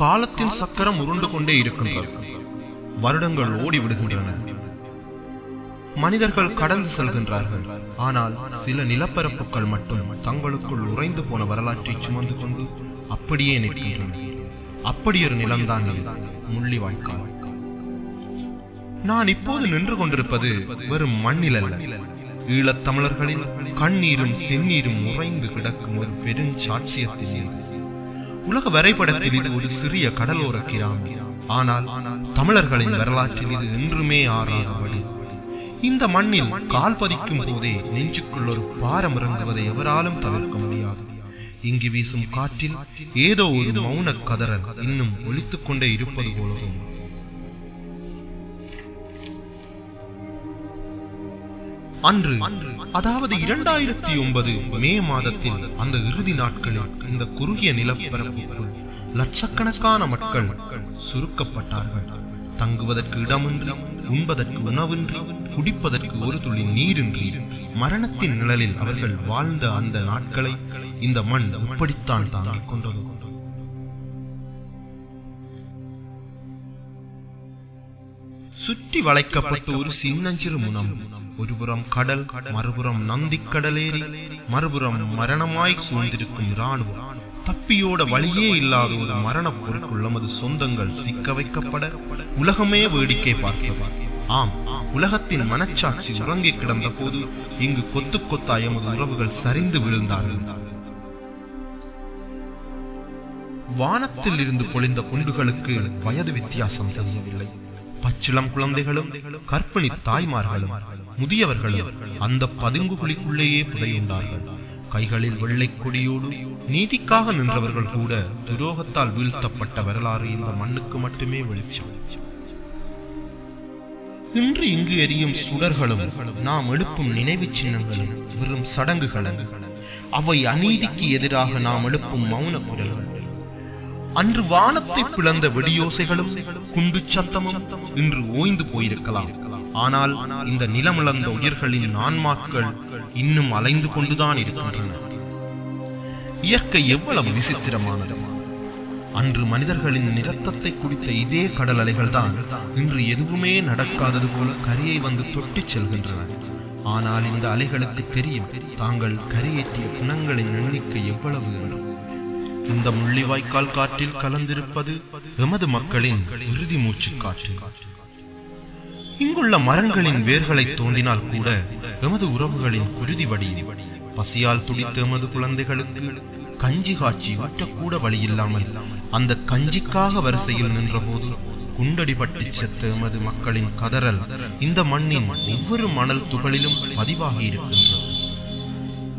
காலத்தின் சக்கரம் உருண்டு கொண்டே இருக்கின்றது. வருடங்கள் ஓடிவிடுகின்றன. மனிதர்கள் கடந்து செல்கின்றார்கள். ஆனால் சில நிலப்பரப்புகள் மட்டும் தங்களுக்குள் உறைந்து போன வரலாற்றை சுமந்து கொண்டு அப்படியே நிற்கின்றன. அப்படியொரு நிலம்தான் முள்ளிவாய்க்கால். நான் இப்போது நின்று கொண்டிருப்பது வெறும் மண்ணில் அல்ல, ஈழத் தமிழர்களின் கண்ணீரும் செந்நீரும் உறைந்து கிடக்கும் ஒரு பெருஞ்சாட்சியத்தின். உலக வரைபடத்தில் இது ஒரு சிறிய கடலோர கிராமம். ஆனால் தமிழர்களின் வரலாற்றில் இது என்றுமே ஆறாதபடி. இந்த மண்ணில் கால் பதிக்கும் போதே நெஞ்சுக்குள் ஒரு பாரம் இறங்குவதை எவராலும் தவிர்க்க முடியாது. இங்கு வீசும் காற்றில் ஏதோ ஒரு மௌன கதறல் இன்னும் ஒலித்துக் கொண்டே இருப்பது போலவும். அன்று, அதாவது 2009 மே மாதத்தில் அந்த இறுதி நாட்களில் இந்த குறுகிய நிலப்பரப்புக்குள் லட்சக்கணக்கான மக்கள் சுருக்கப்பட்டார்கள். தங்குவதற்கு இடமின்றி, உண்பதற்கு உணவின்றி, குடிப்பதற்கு ஒரு துளி நீரின்றி மரணத்தின் நிழலில் அவர்கள் வாழ்ந்த அந்த நாட்களை இந்த மண் இப்படித்தான் தாங்கிக் கொண்டது. சுற்றி வளைக்கப்பட்ட ஒரு சின்னஞ்சிறு முனம். ஒருபுறம் கடல், மறுபுறம் நந்தி கடலேறி, மறுபுறம் மரணமாய் சூழ்ந்திருக்கும் இராணுவம். தப்பியோட வழியே இல்லாத ஒரு மரணப் பொருட்குள் நமது சொந்தங்கள் சிக்க வைக்கப்பட உலகமே வேடிக்கை பார்த்தது. ஆம், உலகத்தின் மனச்சாட்சி உறங்கி கிடந்த போது இங்கு கொத்து கொத்தாய் எமது உறவுகள் சரிந்து விழுந்தார்கள். வானத்தில் இருந்து பொழிந்த குண்டுகளுக்கு வயது வித்தியாசம் தெரியவில்லை. பச்சிளம் குழந்தைகளும் கர்ப்பிணி தாய்மார்களும் முதியவர்களும் அந்த பதுங்குகுழிக்குள்ளேயே புதையுண்டார்கள். கைகளில் வெள்ளை கொடியோடு நீதிக்காக நின்றவர்கள் கூட துரோகத்தால் வீழ்த்தப்பட்ட வரலாறு இந்த மண்ணுக்கு மட்டுமே வெளிச்சம். இன்று இங்கு எரியும் சுடர்களும் நாம் எழுப்பும் நினைவு சின்னங்களும் வெறும் சடங்குகளும். அவை அநீதிக்கு எதிராக நாம் எழுப்பும் மௌன குரல்கள். அன்று வானத்தை பிளந்த வெடியோசைகளும் குண்டு சத்தமும் இன்று ஓய்ந்து போயிருக்கலாம். ஆனால் இந்த நிலமிழந்த உயிர்களின் ஆன்மாக்கள் இன்னும் அலைந்து கொண்டுதான் இருக்கின்றன. இயற்கை எவ்வளவு விசித்திரமானது! அன்று மனிதர்களின் இரத்தத்தை குடித்த இதே கடல் அலைகள் தான் இன்று எதுவுமே நடக்காதது போல கரையை வந்து தொட்டிச் செல்கின்றன. ஆனால் இந்த அலைகளுக்கு தெரியும் தாங்கள் கரையேற்றிய பிணங்களின் எண்ணிக்கை எவ்வளவு என்று. இந்த முள்ளிவாய்க்கால் காற்றில் கலந்திருப்பது எமது மக்களின் இறுதி மூச்சு காற்று. இங்குள்ள மரங்களின் வேர்களை தோண்டினால் கூட எமது உறவுகளின் குருதி வடி. பசியால் துடித்த எமது குழந்தைகளுக்கு கஞ்சி காட்சி ஊற்றக்கூட வழி இல்லாமல் அந்த கஞ்சிக்காக வரிசையில் நின்ற போது குண்டடிபட்டு செத்த எமது மக்களின் கதறல் இந்த மண்ணின் ஒவ்வொரு மணல் துகளிலும் பதிவாகி இருக்கின்றது.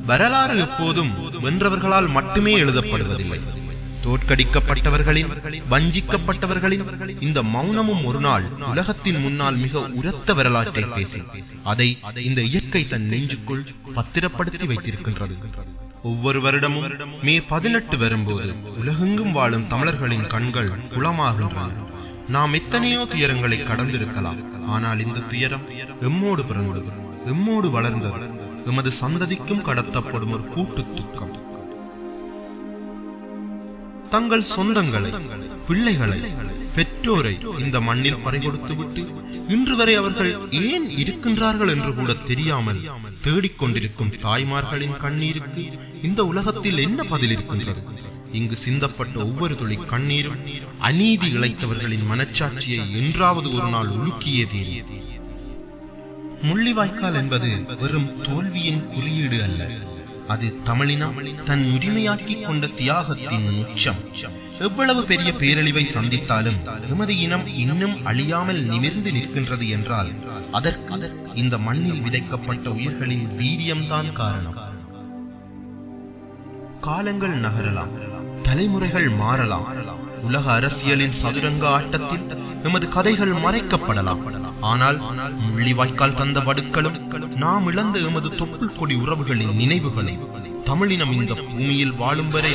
வரலாறு எப்போதும் வென்றவர்களால் மட்டுமே எழுதப்படுவதில்லை. தோற்கடிக்கப்பட்டவர்களின், வஞ்சிக்கப்பட்டவர்களின் இந்த மௌனமும் ஒரு நாள் உலகத்தின் முன்னால் மிக உரத்த வரலாற்றை பேசி அதை இந்த இயற்கை தன் நெஞ்சுக்குள் பத்திரப்படுத்தி வைத்திருக்கின்றது. ஒவ்வொரு வருடமும் மே 18 வரும்போது உலகெங்கும் வாழும் தமிழர்களின் கண்கள் குளமாகின்றன. நாம் எத்தனையோ துயரங்களை கடந்திருக்கலாம். ஆனால் இந்த துயரம் எம்மோடு பிறந்தது, எம்மோடு வளர்ந்தது, எமது சந்ததிக்கும் கடத்தப்படும் ஒரு கூட்டு துக்கம். தங்கள் சொந்தங்களை, பிள்ளைகளை, பெற்றோரை இந்த மண்ணில் பறிகொடுத்துவிட்டு இன்று வரை அவர்கள் ஏன் இருக்கின்றார்கள் என்று கூட தெரியாமல் தேடிக்கொண்டிருக்கும் தாய்மார்களின் கண்ணீருக்கு இந்த உலகத்தில் என்ன பதில் இருக்கின்றது? இங்கு சிந்தப்பட்ட ஒவ்வொரு துளி கண்ணீரும் அநீதி இழைத்தவர்களின் மனச்சாட்சியை என்றாவது ஒரு நாள் உலுக்கியே தீரும். முள்ளிவாய்க்கால் என்பது வெறும் தோல்வியின் குறியீடு அல்ல. அது தமிழினம் தன் உரிமையாக்கி கொண்ட தியாகத்தின் உச்சம். எவ்வளவு பெரிய பேரழிவை சந்தித்தாலும் எமது இனம் இன்னும் அழியாமல் நிமிர்ந்து நிற்கின்றது என்றால் அதற்கு இந்த மண்ணில் விதைக்கப்பட்ட உயிர்களின் வீரியம்தான் காரணம். காலங்கள் நகரலாம், தலைமுறைகள் மாறலாம், உலக அரசியலின் சதுரங்க ஆட்டத்தில் எமது கதைகள் மறைக்கப்படலாம். ஆனால் முள்ளிவாய்க்கால் தந்த வடுக்களும் நாம் இழந்த எமது தொப்புள் கொடி உறவுகளின் நினைவுகளை தமிழினம் இந்த பூமியில் வாழும் வரை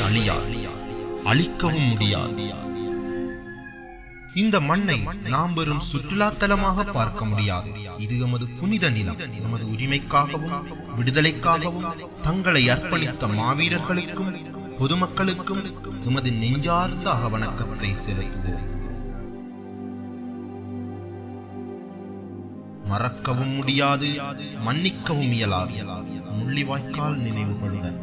அழிக்கவும் முடியாது. இந்த மண்ணை நாம் வெறும் சுற்றுலா தலமாக பார்க்க முடியாது. இது எமது புனித நிலம். எமது உரிமைக்காகவும் விடுதலைக்காகவும் தங்களை அர்ப்பணித்த மாவீரர்களுக்கும் பொதுமக்களுக்கும் எமது நெஞ்சார்ந்த அகவணக்கத்தை செலுத்துவோம். மறக்கவும் முடியாது, மன்னிக்கவும் இயலாது முள்ளிவாய்க்கால் நினைவுகளுடன்